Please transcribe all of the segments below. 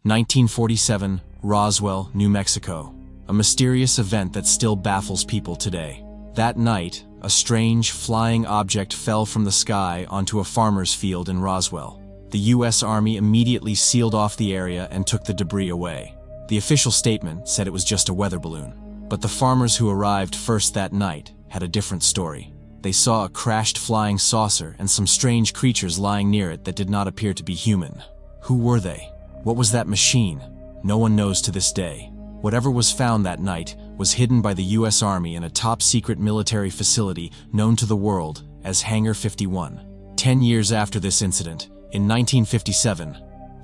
1947, Roswell, New Mexico. A mysterious event that still baffles people today. That night, a strange, flying object fell from the sky onto a farmer's field in Roswell. The U.S. Army immediately sealed off the area and took the debris away. The official statement said it was just a weather balloon. But the farmers who arrived first that night had a different story. They saw a crashed flying saucer and some strange creatures lying near it that did not appear to be human. Who were they? What was that machine? No one knows to this day. Whatever was found that night was hidden by the U.S. Army in a top-secret military facility known to the world as Hangar 51. 10 years after this incident, in 1957,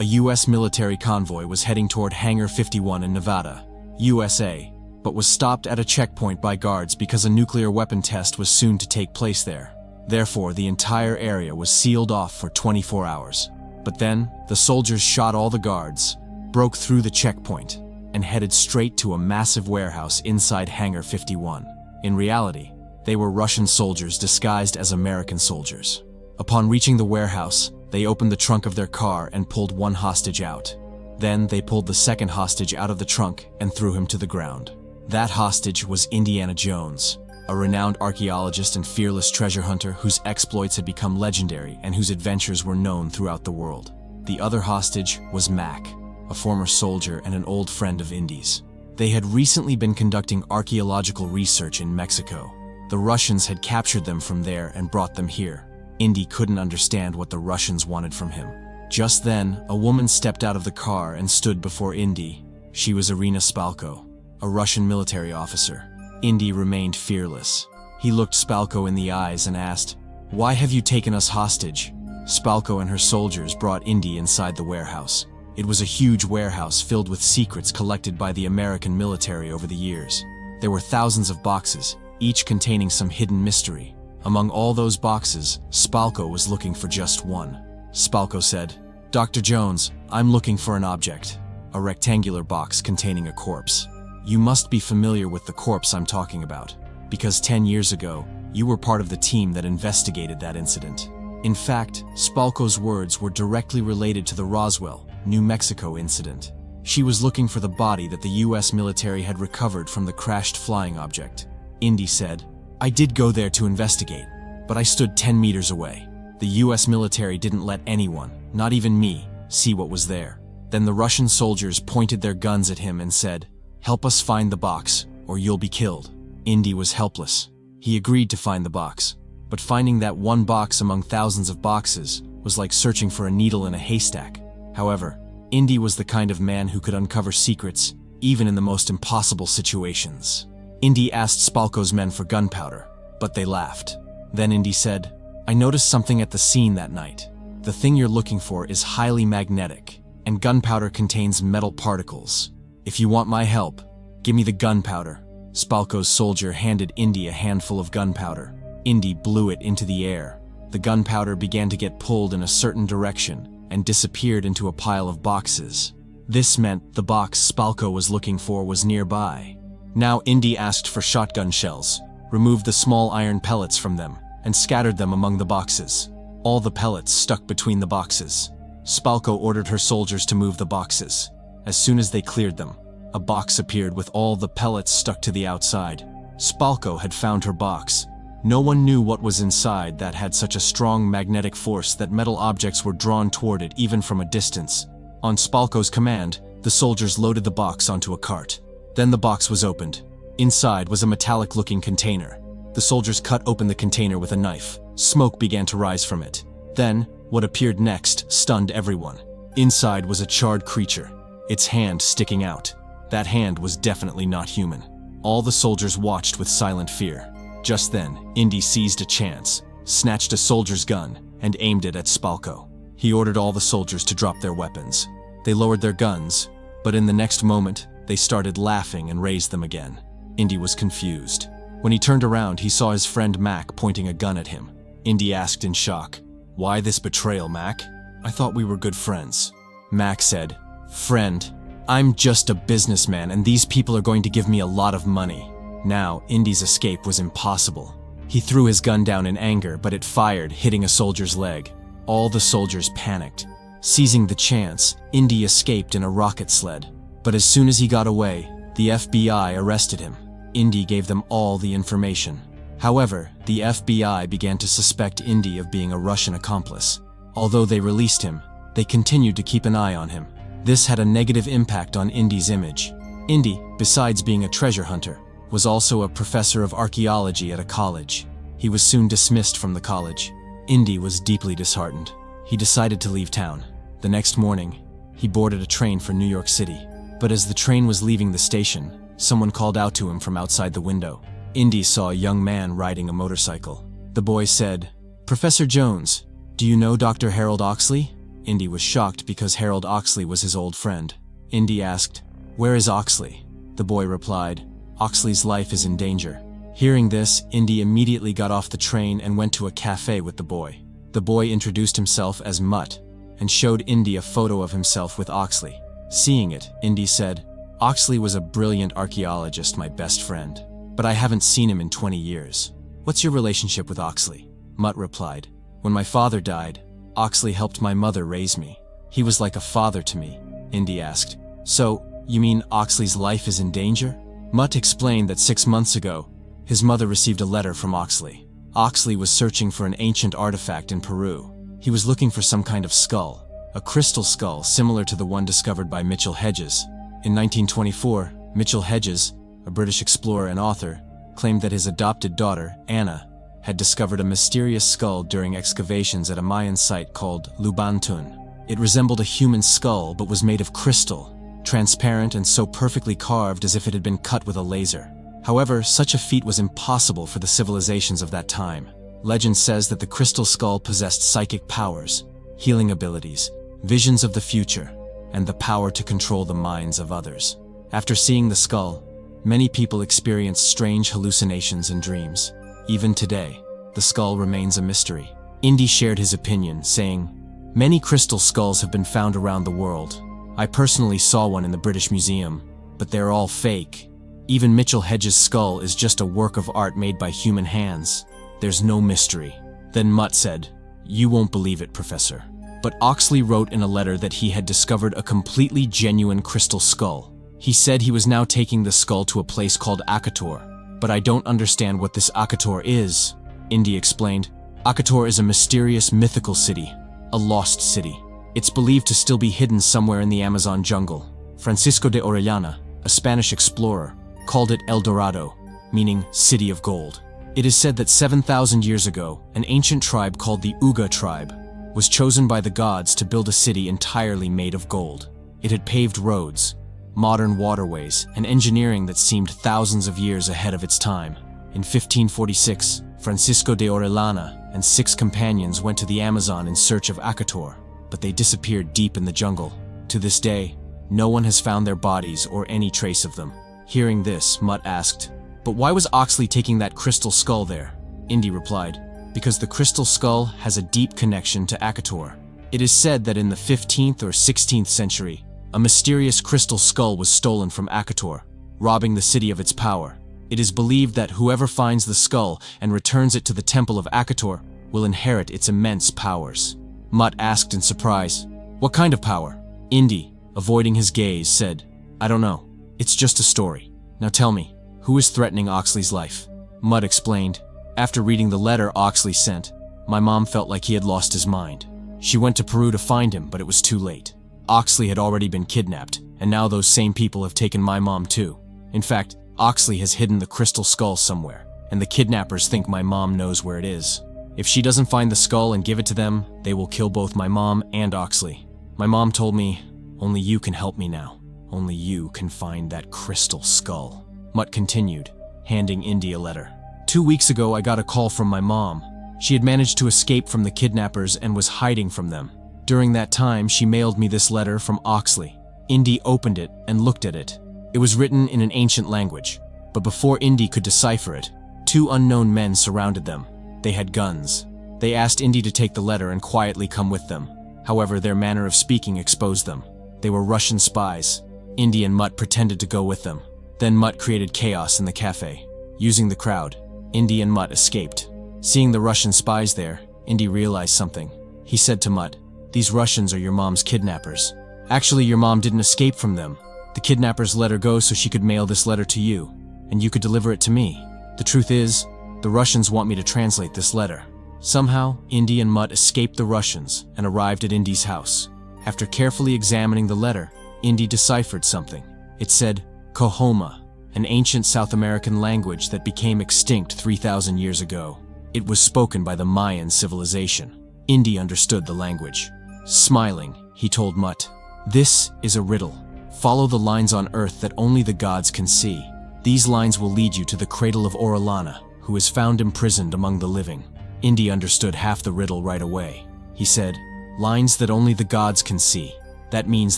a U.S. military convoy was heading toward Hangar 51 in Nevada, USA, but was stopped at a checkpoint by guards because a nuclear weapon test was soon to take place there. Therefore, the entire area was sealed off for 24 hours. But then, the soldiers shot all the guards, broke through the checkpoint, and headed straight to a massive warehouse inside Hangar 51. In reality, they were Russian soldiers disguised as American soldiers. Upon reaching the warehouse, they opened the trunk of their car and pulled one hostage out. Then they pulled the second hostage out of the trunk and threw him to the ground. That hostage was Indiana Jones, a renowned archaeologist and fearless treasure hunter whose exploits had become legendary and whose adventures were known throughout the world. The other hostage was Mac, a former soldier and an old friend of Indy's. They had recently been conducting archaeological research in Mexico. The Russians had captured them from there and brought them here. Indy couldn't understand what the Russians wanted from him. Just then, a woman stepped out of the car and stood before Indy. She was Irina Spalko, a Russian military officer. Indy remained fearless. He looked Spalko in the eyes and asked, "Why have you taken us hostage?" Spalko and her soldiers brought Indy inside the warehouse. It was a huge warehouse filled with secrets collected by the American military over the years. There were thousands of boxes, each containing some hidden mystery. Among all those boxes, Spalko was looking for just one. Spalko said, "Dr. Jones, I'm looking for an object. A rectangular box containing a corpse. You must be familiar with the corpse I'm talking about, because 10 years ago, you were part of the team that investigated that incident." In fact, Spalko's words were directly related to the Roswell, New Mexico incident. She was looking for the body that the U.S. military had recovered from the crashed flying object. Indy said, "I did go there to investigate, but I stood 10 meters away. The U.S. military didn't let anyone, not even me, see what was there." Then the Russian soldiers pointed their guns at him and said, "Help us find the box, or you'll be killed." Indy was helpless. He agreed to find the box, but finding that one box among thousands of boxes was like searching for a needle in a haystack. However, Indy was the kind of man who could uncover secrets, even in the most impossible situations. Indy asked Spalko's men for gunpowder, but they laughed. Then Indy said, "I noticed something at the scene that night. The thing you're looking for is highly magnetic, and gunpowder contains metal particles. If you want my help, give me the gunpowder." Spalko's soldier handed Indy a handful of gunpowder. Indy blew it into the air. The gunpowder began to get pulled in a certain direction and disappeared into a pile of boxes. This meant the box Spalko was looking for was nearby. Now Indy asked for shotgun shells, removed the small iron pellets from them, and scattered them among the boxes. All the pellets stuck between the boxes. Spalko ordered her soldiers to move the boxes. As soon as they cleared them, a box appeared with all the pellets stuck to the outside. Spalko had found her box. No one knew what was inside that had such a strong magnetic force that metal objects were drawn toward it even from a distance. On Spalko's command, the soldiers loaded the box onto a cart. Then the box was opened. Inside was a metallic-looking container. The soldiers cut open the container with a knife. Smoke began to rise from it. Then, what appeared next stunned everyone. Inside was a charred creature, its hand sticking out. That hand was definitely not human. All the soldiers watched with silent fear. Just then, Indy seized a chance, snatched a soldier's gun, and aimed it at Spalko. He ordered all the soldiers to drop their weapons. They lowered their guns, but in the next moment, they started laughing and raised them again. Indy was confused. When he turned around, he saw his friend Mac pointing a gun at him. Indy asked in shock, "Why this betrayal, Mac? I thought we were good friends." Mac said, "Friend, I'm just a businessman and these people are going to give me a lot of money." Now, Indy's escape was impossible. He threw his gun down in anger, but it fired, hitting a soldier's leg. All the soldiers panicked. Seizing the chance, Indy escaped in a rocket sled. But as soon as he got away, the FBI arrested him. Indy gave them all the information. However, the FBI began to suspect Indy of being a Russian accomplice. Although they released him, they continued to keep an eye on him. This had a negative impact on Indy's image. Indy, besides being a treasure hunter, was also a professor of archaeology at a college. He was soon dismissed from the college. Indy was deeply disheartened. He decided to leave town. The next morning, he boarded a train for New York City. But as the train was leaving the station, someone called out to him from outside the window. Indy saw a young man riding a motorcycle. The boy said, "Professor Jones, do you know Dr. Harold Oxley?" Indy was shocked because Harold Oxley was his old friend. Indy asked, "Where is Oxley?" The boy replied, "Oxley's life is in danger." Hearing this, Indy immediately got off the train and went to a cafe with the boy. The boy introduced himself as Mutt and showed Indy a photo of himself with Oxley. Seeing it, Indy said, "Oxley was a brilliant archaeologist, my best friend, but I haven't seen him in 20 years. What's your relationship with Oxley?" Mutt replied, "When my father died, Oxley helped my mother raise me. He was like a father to me." Indy asked, "So, you mean Oxley's life is in danger?" Mutt explained that 6 months ago, his mother received a letter from Oxley. Oxley was searching for an ancient artifact in Peru. He was looking for some kind of skull, a crystal skull similar to the one discovered by Mitchell Hedges. In 1924, Mitchell Hedges, a British explorer and author, claimed that his adopted daughter, Anna, had discovered a mysterious skull during excavations at a Mayan site called Lubantun. It resembled a human skull but was made of crystal, transparent and so perfectly carved as if it had been cut with a laser. However, such a feat was impossible for the civilizations of that time. Legend says that the crystal skull possessed psychic powers, healing abilities, visions of the future, and the power to control the minds of others. After seeing the skull, many people experience strange hallucinations and dreams. Even today, the skull remains a mystery. Indy shared his opinion, saying, "Many crystal skulls have been found around the world. I personally saw one in the British Museum, but they're all fake. Even Mitchell Hedges' skull is just a work of art made by human hands. There's no mystery." Then Mutt said, "You won't believe it, Professor, but Oxley wrote in a letter that he had discovered a completely genuine crystal skull. He said he was now taking the skull to a place called Akator, but I don't understand what this Akator is." Indy explained, "Akator is a mysterious mythical city, a lost city. It's believed to still be hidden somewhere in the Amazon jungle. Francisco de Orellana, a Spanish explorer, called it El Dorado, meaning City of Gold. It is said that 7,000 years ago, an ancient tribe called the Uga tribe was chosen by the gods to build a city entirely made of gold. It had paved roads, modern waterways, and engineering that seemed thousands of years ahead of its time. In 1546, Francisco de Orellana and 6 companions went to the Amazon in search of Akator, but they disappeared deep in the jungle. To this day, no one has found their bodies or any trace of them." Hearing this, Mutt asked, "But why was Oxley taking that crystal skull there?" Indy replied, "Because the crystal skull has a deep connection to Akator. It is said that in the 15th or 16th century, a mysterious crystal skull was stolen from Akator, robbing the city of its power. It is believed that whoever finds the skull and returns it to the temple of Akator will inherit its immense powers." Mutt asked in surprise, "What kind of power?" Indy, avoiding his gaze, said, "I don't know. It's just a story. Now tell me, who is threatening Oxley's life?" Mutt explained, "After reading the letter Oxley sent, my mom felt like he had lost his mind. She went to Peru to find him, but it was too late. Oxley had already been kidnapped, and now those same people have taken my mom too. In fact, Oxley has hidden the crystal skull somewhere, and the kidnappers think my mom knows where it is. If she doesn't find the skull and give it to them, they will kill both my mom and Oxley. My mom told me, only you can help me now. Only you can find that crystal skull." Mutt continued, handing Indy a letter. 2 weeks ago, I got a call from my mom. She had managed to escape from the kidnappers and was hiding from them. During that time, she mailed me this letter from Oxley." Indy opened it and looked at it. It was written in an ancient language, but before Indy could decipher it, 2 unknown men surrounded them. They had guns. They asked Indy to take the letter and quietly come with them. However, their manner of speaking exposed them. They were Russian spies. Indy and Mutt pretended to go with them. Then Mutt created chaos in the cafe. Using the crowd, Indy and Mutt escaped. Seeing the Russian spies there, Indy realized something. He said to Mutt, "These Russians are your mom's kidnappers. Actually, your mom didn't escape from them. The kidnappers let her go so she could mail this letter to you, and you could deliver it to me. The truth is, the Russians want me to translate this letter." Somehow, Indy and Mutt escaped the Russians and arrived at Indy's house. After carefully examining the letter, Indy deciphered something. It said, Cohoma, an ancient South American language that became extinct 3,000 years ago. It was spoken by the Mayan civilization. Indy understood the language. Smiling, he told Mutt, "This is a riddle. Follow the lines on Earth that only the gods can see. These lines will lead you to the cradle of Orellana, who is found imprisoned among the living." Indy understood half the riddle right away. He said, "Lines that only the gods can see. That means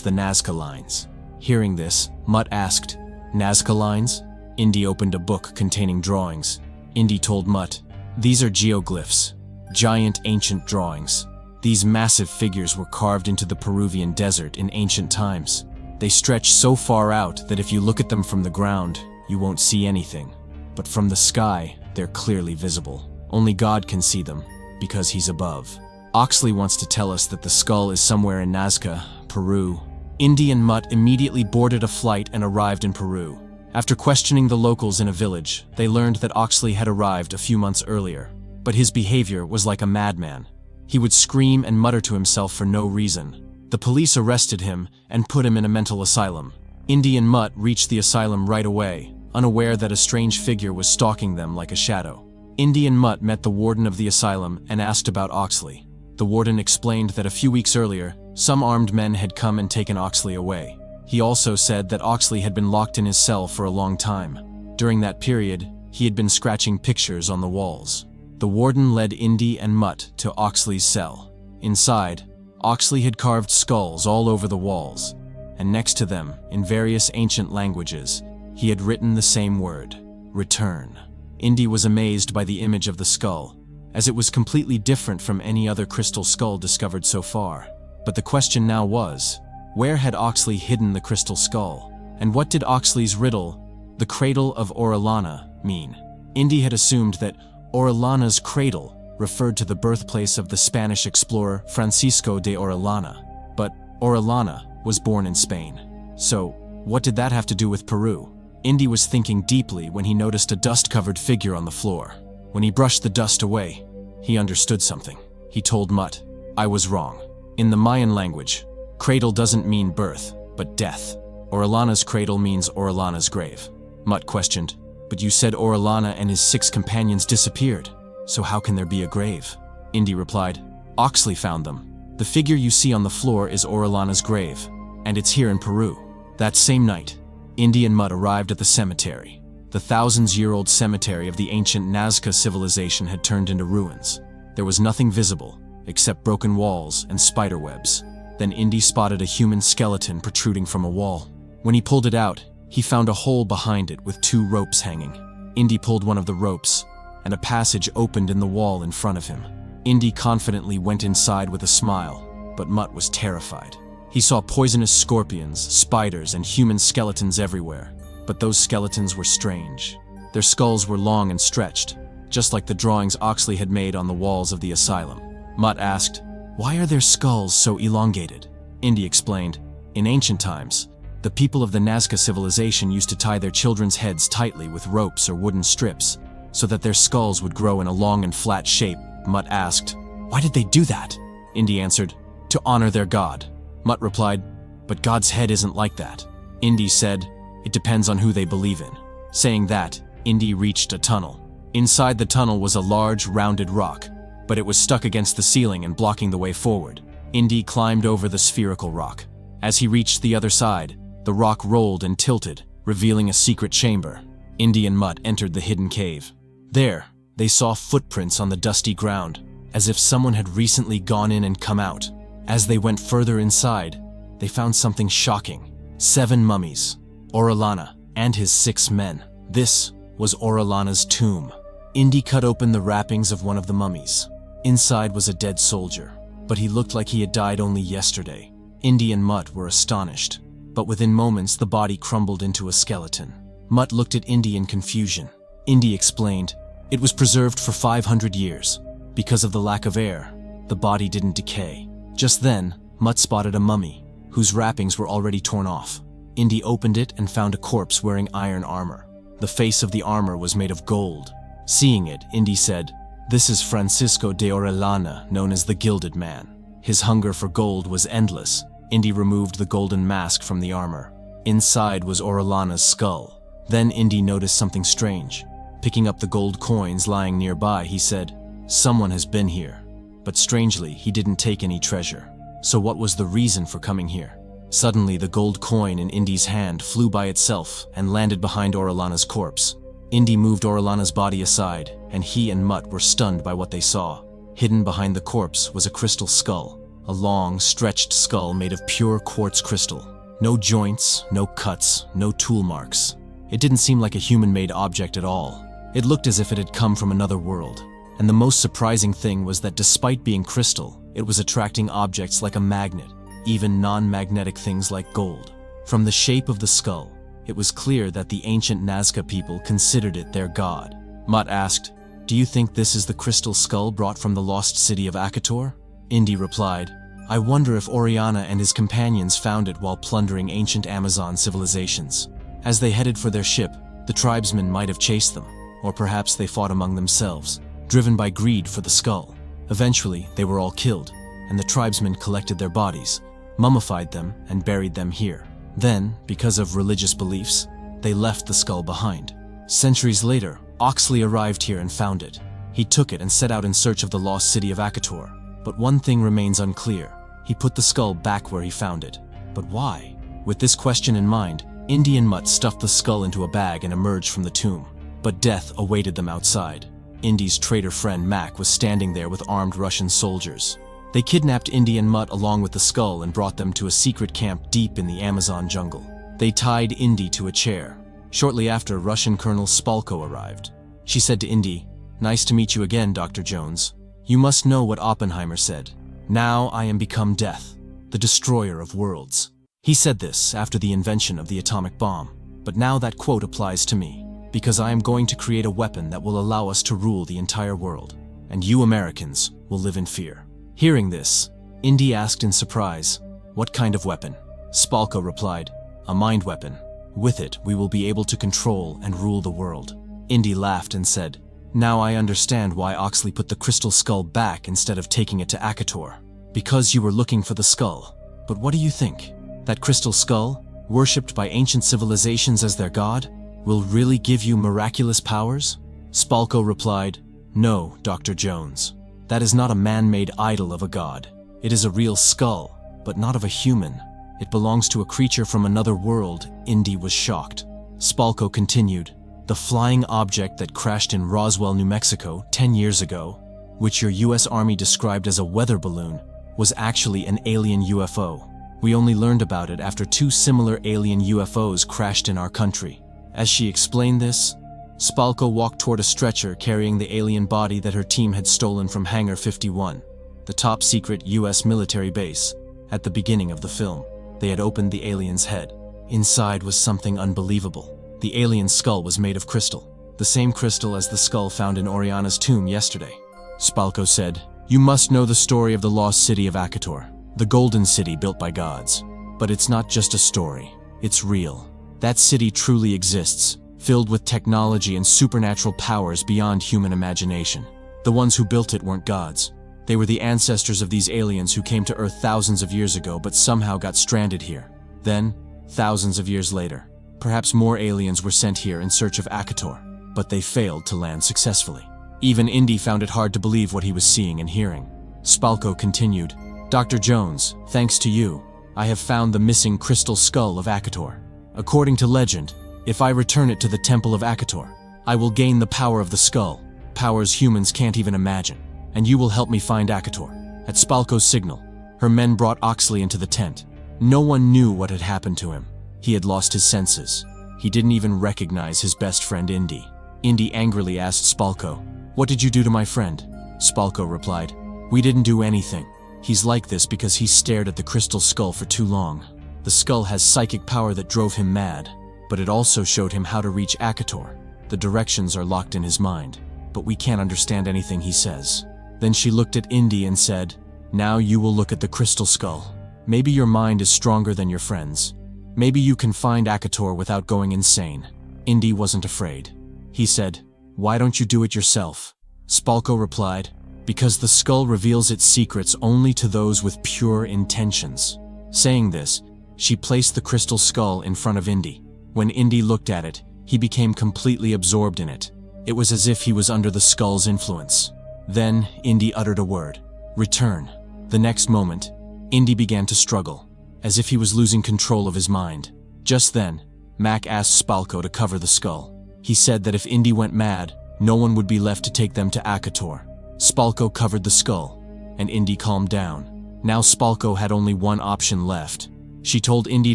the Nazca lines." Hearing this, Mutt asked, "Nazca lines?" Indy opened a book containing drawings. Indy told Mutt, "These are geoglyphs, giant ancient drawings. These massive figures were carved into the Peruvian desert in ancient times. They stretch so far out that if you look at them from the ground, you won't see anything. But from the sky, they're clearly visible. Only God can see them, because he's above." Oxley wants to tell us that the skull is somewhere in Nazca, Peru. Indy and Mutt immediately boarded a flight and arrived in Peru. After questioning the locals in a village, they learned that Oxley had arrived a few months earlier. But his behavior was like a madman. He would scream and mutter to himself for no reason. The police arrested him and put him in a mental asylum. Indy and Mutt reached the asylum right away, unaware that a strange figure was stalking them like a shadow. Indy and Mutt met the warden of the asylum and asked about Oxley. The warden explained that a few weeks earlier, some armed men had come and taken Oxley away. He also said that Oxley had been locked in his cell for a long time. During that period, he had been scratching pictures on the walls. The warden led Indy and Mutt to Oxley's cell. Inside, Oxley had carved skulls all over the walls, and next to them, in various ancient languages, he had written the same word, return. Indy was amazed by the image of the skull, as it was completely different from any other crystal skull discovered so far. But the question now was, where had Oxley hidden the crystal skull? And what did Oxley's riddle, the cradle of Orellana, mean? Indy had assumed that Orellana's cradle referred to the birthplace of the Spanish explorer Francisco de Orellana. But Orellana was born in Spain. So, what did that have to do with Peru? Indy was thinking deeply when he noticed a dust-covered figure on the floor. When he brushed the dust away, he understood something. He told Mutt, "I was wrong. In the Mayan language, cradle doesn't mean birth, but death. Orellana's cradle means Orellana's grave." Mutt questioned, "But you said Orellana and his 6 companions disappeared, so how can there be a grave?" Indy replied, "Oxley found them. The figure you see on the floor is Orellana's grave, and it's here in Peru." That same night, Indy and Mutt arrived at the cemetery. The thousands-year-old cemetery of the ancient Nazca civilization had turned into ruins. There was nothing visible, except broken walls and spider webs. Then Indy spotted a human skeleton protruding from a wall. When he pulled it out, he found a hole behind it with 2 ropes hanging. Indy pulled one of the ropes, and a passage opened in the wall in front of him. Indy confidently went inside with a smile, but Mutt was terrified. He saw poisonous scorpions, spiders, and human skeletons everywhere, but those skeletons were strange. Their skulls were long and stretched, just like the drawings Oxley had made on the walls of the asylum. Mutt asked, "Why are their skulls so elongated?" Indy explained, "In ancient times, the people of the Nazca civilization used to tie their children's heads tightly with ropes or wooden strips, so that their skulls would grow in a long and flat shape." Mutt asked, "Why did they do that?" Indy answered, "To honor their god." Mutt replied, "But God's head isn't like that." Indy said, "It depends on who they believe in." Saying that, Indy reached a tunnel. Inside the tunnel was a large, rounded rock, but it was stuck against the ceiling and blocking the way forward. Indy climbed over the spherical rock. As he reached the other side, the rock rolled and tilted, revealing a secret chamber. Indy and Mutt entered the hidden cave. There, they saw footprints on the dusty ground, as if someone had recently gone in and come out. As they went further inside, they found something shocking. 7 mummies, Orellana, and his 6 men. This was Orellana's tomb. Indy cut open the wrappings of one of the mummies. Inside was a dead soldier, but he looked like he had died only yesterday. Indy and Mutt were astonished, but within moments the body crumbled into a skeleton. Mutt looked at Indy in confusion. Indy explained, "It was preserved for 500 years. Because of the lack of air, the body didn't decay. Just then, Mutt spotted a mummy, whose wrappings were already torn off. Indy opened it and found a corpse wearing iron armor. The face of the armor was made of gold. Seeing it, Indy said, "This is Francisco de Orellana, known as the Gilded Man." His hunger for gold was endless. Indy removed the golden mask from the armor. Inside was Orellana's skull. Then Indy noticed something strange. Picking up the gold coins lying nearby, he said, "Someone has been here." But strangely, he didn't take any treasure. So what was the reason for coming here? Suddenly, the gold coin in Indy's hand flew by itself and landed behind Orellana's corpse. Indy moved Orellana's body aside, and he and Mutt were stunned by what they saw. Hidden behind the corpse was a crystal skull, a long, stretched skull made of pure quartz crystal. No joints, no cuts, no tool marks. It didn't seem like a human-made object at all. It looked as if it had come from another world. And the most surprising thing was that despite being crystal, it was attracting objects like a magnet, even non-magnetic things like gold. From the shape of the skull, it was clear that the ancient Nazca people considered it their god. Mutt asked, "Do you think this is the crystal skull brought from the lost city of Akator?" Indy replied, "I wonder if Oriana and his companions found it while plundering ancient Amazon civilizations. As they headed for their ship, the tribesmen might have chased them, or perhaps they fought among themselves, driven by greed for the skull. Eventually, they were all killed, and the tribesmen collected their bodies, mummified them, and buried them here. Then, because of religious beliefs, they left the skull behind. Centuries later, Oxley arrived here and found it. He took it and set out in search of the lost city of Akator. But one thing remains unclear. He put the skull back where he found it. But why? With this question in mind, Indy and Mutt stuffed the skull into a bag and emerged from the tomb. But death awaited them outside. Indy's traitor friend Mac was standing there with armed Russian soldiers. They kidnapped Indy and Mutt along with the skull and brought them to a secret camp deep in the Amazon jungle. They tied Indy to a chair. Shortly after, Russian Colonel Spalko arrived. She said to Indy, "Nice to meet you again, Dr. Jones. You must know what Oppenheimer said. Now I am become death, the destroyer of worlds." He said this after the invention of the atomic bomb. But now that quote applies to me, because I am going to create a weapon that will allow us to rule the entire world, and you Americans will live in fear. Hearing this, Indy asked in surprise, "What kind of weapon?" Spalko replied, "A mind weapon. With it, we will be able to control and rule the world." Indy laughed and said, "Now I understand why Oxley put the crystal skull back instead of taking it to Akator. Because you were looking for the skull. But what do you think? That crystal skull, worshipped by ancient civilizations as their god, will really give you miraculous powers?" Spalko replied, "No, Dr. Jones. That is not a man-made idol of a god. It is a real skull, but not of a human. It belongs to a creature from another world." Indy was shocked. Spalko continued, "The flying object that crashed in Roswell, New Mexico 10 years ago, which your US Army described as a weather balloon, was actually an alien UFO. We only learned about it after 2 similar alien UFOs crashed in our country." As she explained this, Spalko walked toward a stretcher carrying the alien body that her team had stolen from Hangar 51, the top-secret US military base. At the beginning of the film, they had opened the alien's head. Inside was something unbelievable. The alien skull was made of crystal, the same crystal as the skull found in Oriana's tomb yesterday. Spalko said, "You must know the story of the lost city of Akator, the golden city built by gods. But it's not just a story, it's real. That city truly exists, filled with technology and supernatural powers beyond human imagination. The ones who built it weren't gods. They were the ancestors of these aliens who came to Earth thousands of years ago but somehow got stranded here. Then, thousands of years later, perhaps more aliens were sent here in search of Akator, but they failed to land successfully." Even Indy found it hard to believe what he was seeing and hearing. Spalko continued, "Dr. Jones, thanks to you, I have found the missing crystal skull of Akator. According to legend, if I return it to the Temple of Akator, I will gain the power of the skull, powers humans can't even imagine, and you will help me find Akator." At Spalko's signal, her men brought Oxley into the tent. No one knew what had happened to him. He had lost his senses. He didn't even recognize his best friend Indy. Indy angrily asked Spalko, "What did you do to my friend?" Spalko replied, "We didn't do anything. He's like this because he stared at the crystal skull for too long. The skull has psychic power that drove him mad, but it also showed him how to reach Akator. The directions are locked in his mind, but we can't understand anything he says." Then she looked at Indy and said, Now you will look at the crystal skull. Maybe your mind is stronger than your friends. Maybe you can find Akator without going insane." Indy wasn't afraid. He said, "Why don't you do it yourself?" Spalko replied, "Because the skull reveals its secrets only to those with pure intentions." Saying this, she placed the crystal skull in front of Indy. When Indy looked at it, he became completely absorbed in it. It was as if he was under the skull's influence. Then, Indy uttered a word, "Return." The next moment, Indy began to struggle, as if he was losing control of his mind. Just then, Mac asked Spalko to cover the skull. He said that if Indy went mad, no one would be left to take them to Akator. Spalko covered the skull, and Indy calmed down. Now Spalko had only one option left. She told Indy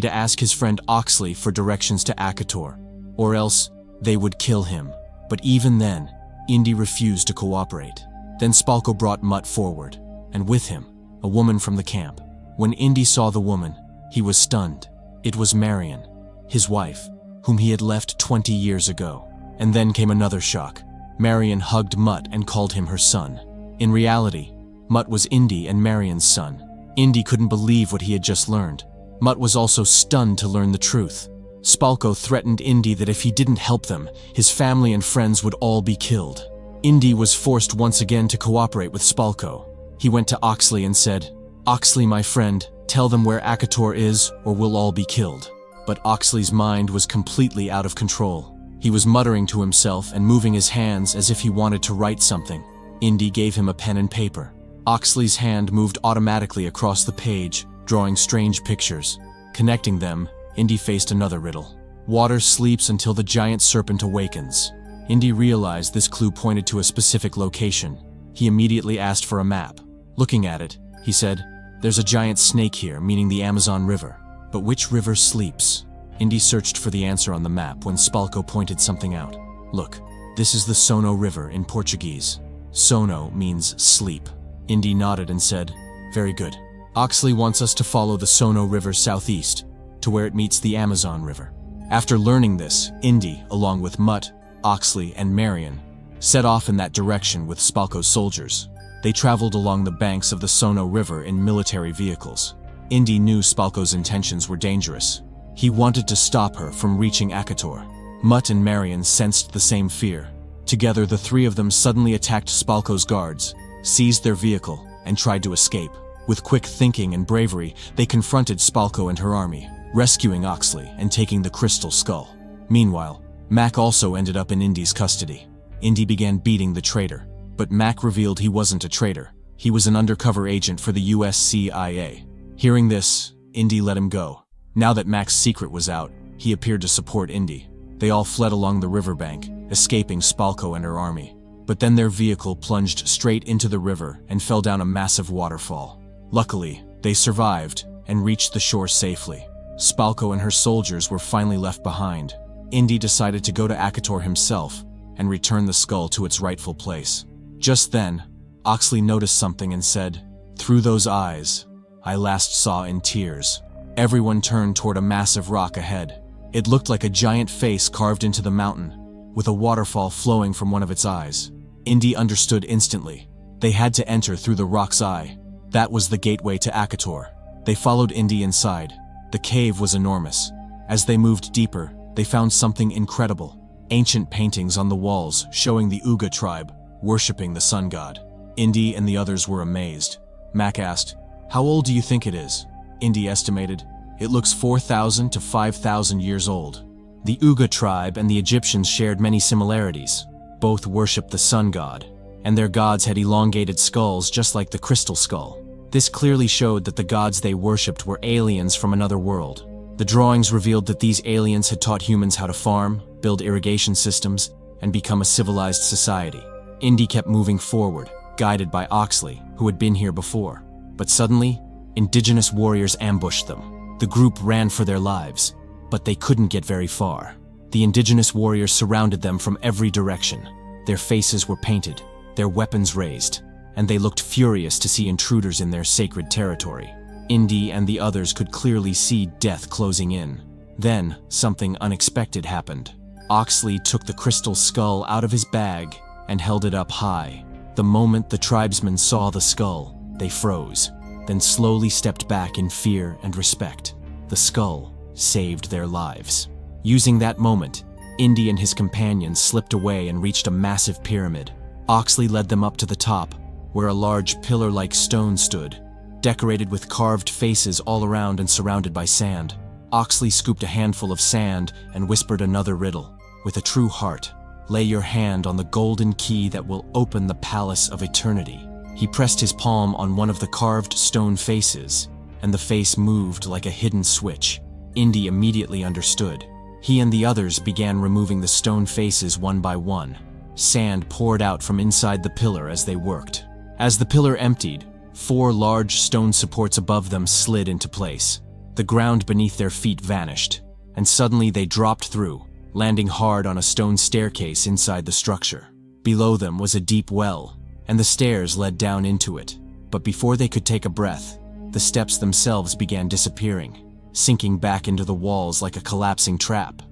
to ask his friend Oxley for directions to Akator, or else they would kill him. But even then, Indy refused to cooperate. Then Spalko brought Mutt forward, and with him, a woman from the camp. When Indy saw the woman, he was stunned. It was Marion, his wife, whom he had left 20 years ago. And then came another shock. Marion hugged Mutt and called him her son. In reality, Mutt was Indy and Marion's son. Indy couldn't believe what he had just learned. Mutt was also stunned to learn the truth. Spalko threatened Indy that if he didn't help them, his family and friends would all be killed. Indy was forced once again to cooperate with Spalko. He went to Oxley and said, "Oxley, my friend, tell them where Akator is or we'll all be killed." But Oxley's mind was completely out of control. He was muttering to himself and moving his hands as if he wanted to write something. Indy gave him a pen and paper. Oxley's hand moved automatically across the page, drawing strange pictures. Connecting them, Indy faced another riddle. Water sleeps until the giant serpent awakens. Indy realized this clue pointed to a specific location. He immediately asked for a map. Looking at it, he said, "There's a giant snake here, meaning the Amazon River. But which river sleeps?" Indy searched for the answer on the map when Spalko pointed something out. "Look, this is the Sono River in Portuguese. Sono means sleep." Indy nodded and said, "Very good. Oxley wants us to follow the Sono River southeast, to where it meets the Amazon River." After learning this, Indy, along with Mutt, Oxley, and Marion, set off in that direction with Spalko's soldiers. They traveled along the banks of the Sono River in military vehicles. Indy knew Spalko's intentions were dangerous. He wanted to stop her from reaching Akator. Mutt and Marion sensed the same fear. Together, the three of them suddenly attacked Spalko's guards, seized their vehicle, and tried to escape. With quick thinking and bravery, they confronted Spalko and her army, rescuing Oxley and taking the crystal skull. Meanwhile, Mac also ended up in Indy's custody. Indy began beating the traitor, but Mac revealed he wasn't a traitor. He was an undercover agent for the US CIA. Hearing this, Indy let him go. Now that Mac's secret was out, he appeared to support Indy. They all fled along the riverbank, escaping Spalko and her army. But then their vehicle plunged straight into the river and fell down a massive waterfall. Luckily, they survived and reached the shore safely. Spalko and her soldiers were finally left behind. Indy decided to go to Akator himself and return the skull to its rightful place. Just then, Oxley noticed something and said, "Through those eyes, I last saw in tears." Everyone turned toward a massive rock ahead. It looked like a giant face carved into the mountain, with a waterfall flowing from one of its eyes. Indy understood instantly. They had to enter through the rock's eye. That was the gateway to Akator. They followed Indy inside. The cave was enormous. As they moved deeper, they found something incredible. Ancient paintings on the walls showing the Uga tribe, worshipping the sun god. Indy and the others were amazed. Mac asked, "How old do you think it is?" Indy estimated, "It looks 4,000 to 5,000 years old." The Uga tribe and the Egyptians shared many similarities. Both worshipped the sun god, and their gods had elongated skulls just like the crystal skull. This clearly showed that the gods they worshipped were aliens from another world. The drawings revealed that these aliens had taught humans how to farm, build irrigation systems, and become a civilized society. Indy kept moving forward, guided by Oxley, who had been here before. But suddenly, indigenous warriors ambushed them. The group ran for their lives, but they couldn't get very far. The indigenous warriors surrounded them from every direction. Their faces were painted, their weapons raised, and they looked furious to see intruders in their sacred territory. Indy and the others could clearly see death closing in. Then, something unexpected happened. Oxley took the crystal skull out of his bag and held it up high. The moment the tribesmen saw the skull, They froze, then slowly stepped back in fear and respect. The skull saved their lives. Using that moment, Indy and his companions slipped away and reached a massive pyramid. Oxley led them up to the top, where a large pillar-like stone stood, decorated with carved faces all around and surrounded by sand. Oxley scooped a handful of sand and whispered another riddle. With a true heart, lay your hand on the golden key that will open the palace of eternity. He pressed his palm on one of the carved stone faces, and the face moved like a hidden switch. Indy immediately understood. He and the others began removing the stone faces one by one. Sand poured out from inside the pillar as they worked. As the pillar emptied, 4 large stone supports above them slid into place. The ground beneath their feet vanished, and suddenly they dropped through, landing hard on a stone staircase inside the structure. Below them was a deep well, and the stairs led down into it. But before they could take a breath, the steps themselves began disappearing, sinking back into the walls like a collapsing trap.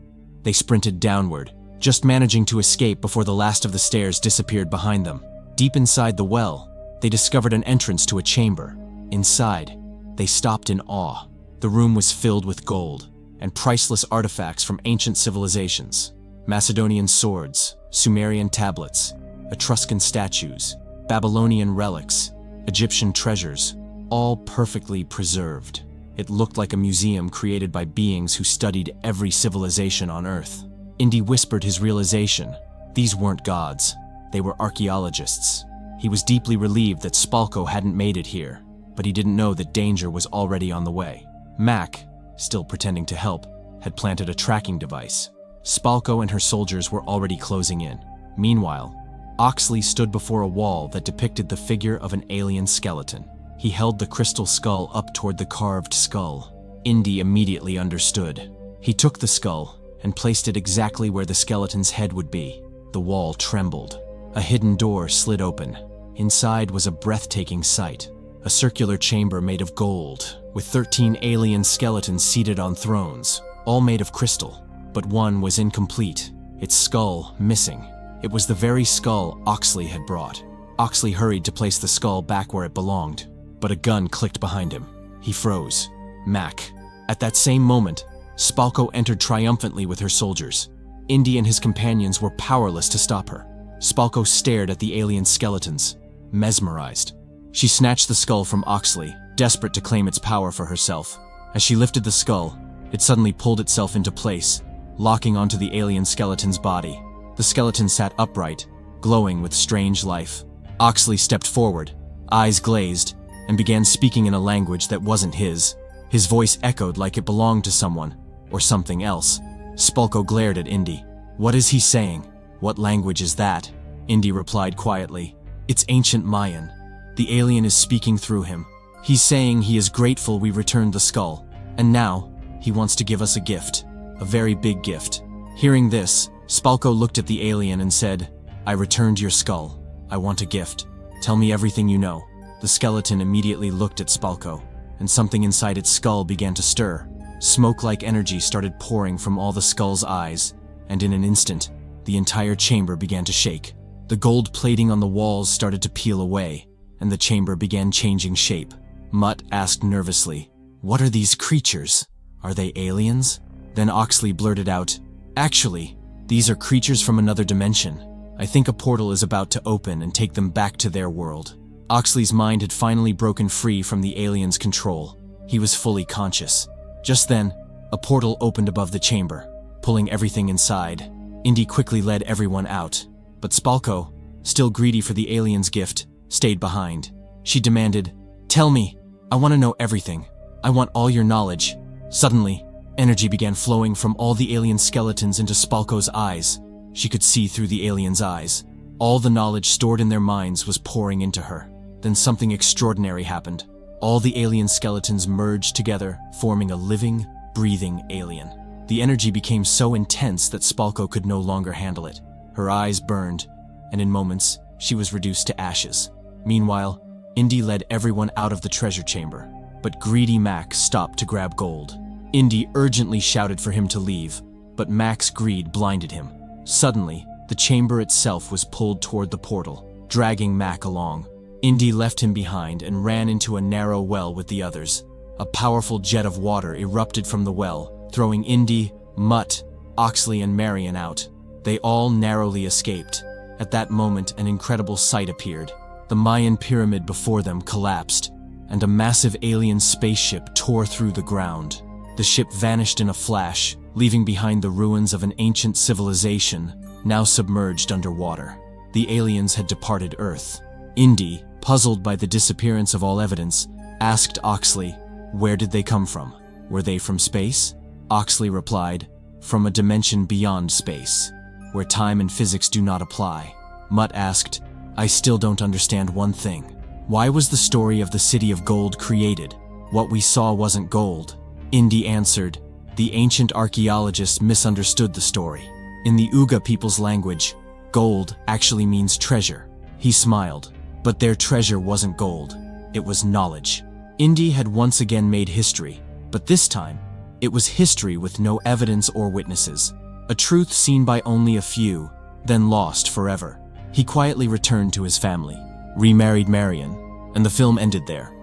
They sprinted downward, just managing to escape before the last of the stairs disappeared behind them. Deep inside the well, they discovered an entrance to a chamber. Inside, they stopped in awe. The room was filled with gold and priceless artifacts from ancient civilizations. Macedonian swords, Sumerian tablets, Etruscan statues, Babylonian relics, Egyptian treasures, all perfectly preserved. It looked like a museum created by beings who studied every civilization on Earth. Indy whispered his realization. These weren't gods, they were archaeologists. He was deeply relieved that Spalko hadn't made it here, but he didn't know that danger was already on the way. Mac, still pretending to help, had planted a tracking device. Spalko and her soldiers were already closing in. Meanwhile, Oxley stood before a wall that depicted the figure of an alien skeleton. He held the crystal skull up toward the carved skull. Indy immediately understood. He took the skull and placed it exactly where the skeleton's head would be. The wall trembled. A hidden door slid open. Inside was a breathtaking sight. A circular chamber made of gold, with 13 alien skeletons seated on thrones, all made of crystal. But one was incomplete, its skull missing. It was the very skull Oxley had brought. Oxley hurried to place the skull back where it belonged, but a gun clicked behind him. He froze. Mac. At that same moment, Spalko entered triumphantly with her soldiers. Indy and his companions were powerless to stop her. Spalko stared at the alien skeletons, mesmerized. She snatched the skull from Oxley, desperate to claim its power for herself. As she lifted the skull, it suddenly pulled itself into place, locking onto the alien skeleton's body. The skeleton sat upright, glowing with strange life. Oxley stepped forward, eyes glazed, and began speaking in a language that wasn't his. His voice echoed like it belonged to someone, or something else. Spalko glared at Indy. "What is he saying? What language is that?" Indy replied quietly. "It's ancient Mayan. The alien is speaking through him. He's saying he is grateful we returned the skull, and now he wants to give us a gift, a very big gift." Hearing this, Spalko looked at the alien and said, "I returned your skull. I want a gift. Tell me everything you know." The skeleton immediately looked at Spalko, and something inside its skull began to stir. Smoke-like energy started pouring from all the skull's eyes, and in an instant, the entire chamber began to shake. The gold plating on the walls started to peel away, and the chamber began changing shape. Mutt asked nervously, "What are these creatures? Are they aliens?" Then Oxley blurted out, "Actually, these are creatures from another dimension. I think a portal is about to open and take them back to their world." Oxley's mind had finally broken free from the alien's control. He was fully conscious. Just then, a portal opened above the chamber, pulling everything inside. Indy quickly led everyone out, but Spalko, still greedy for the alien's gift, stayed behind. She demanded, "Tell me, I want to know everything. I want all your knowledge." Suddenly, energy began flowing from all the alien skeletons into Spalko's eyes. She could see through the aliens' eyes. All the knowledge stored in their minds was pouring into her. Then something extraordinary happened. All the alien skeletons merged together, forming a living, breathing alien. The energy became so intense that Spalko could no longer handle it. Her eyes burned, and in moments, she was reduced to ashes. Meanwhile, Indy led everyone out of the treasure chamber, but greedy Mac stopped to grab gold. Indy urgently shouted for him to leave, but Mac's greed blinded him. Suddenly, the chamber itself was pulled toward the portal, dragging Mac along. Indy left him behind and ran into a narrow well with the others. A powerful jet of water erupted from the well, throwing Indy, Mutt, Oxley, and Marion out. They all narrowly escaped. At that moment, an incredible sight appeared. The Mayan pyramid before them collapsed, and a massive alien spaceship tore through the ground. The ship vanished in a flash, leaving behind the ruins of an ancient civilization, now submerged underwater. The aliens had departed Earth. Indy, puzzled by the disappearance of all evidence, asked Oxley, where did they come from? Were they from space? Oxley replied, from a dimension beyond space, where time and physics do not apply. Mutt asked, I still don't understand one thing. Why was the story of the City of Gold created? What we saw wasn't gold. Indy answered, the ancient archaeologists misunderstood the story. In the Uga people's language, gold actually means treasure. He smiled, but their treasure wasn't gold. It was knowledge. Indy had once again made history, but this time, it was history with no evidence or witnesses. A truth seen by only a few, then lost forever. He quietly returned to his family, remarried Marion, and the film ended there.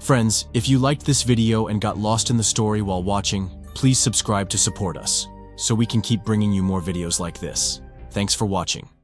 Friends, if you liked this video and got lost in the story while watching, please subscribe to support us, so we can keep bringing you more videos like this. Thanks for watching.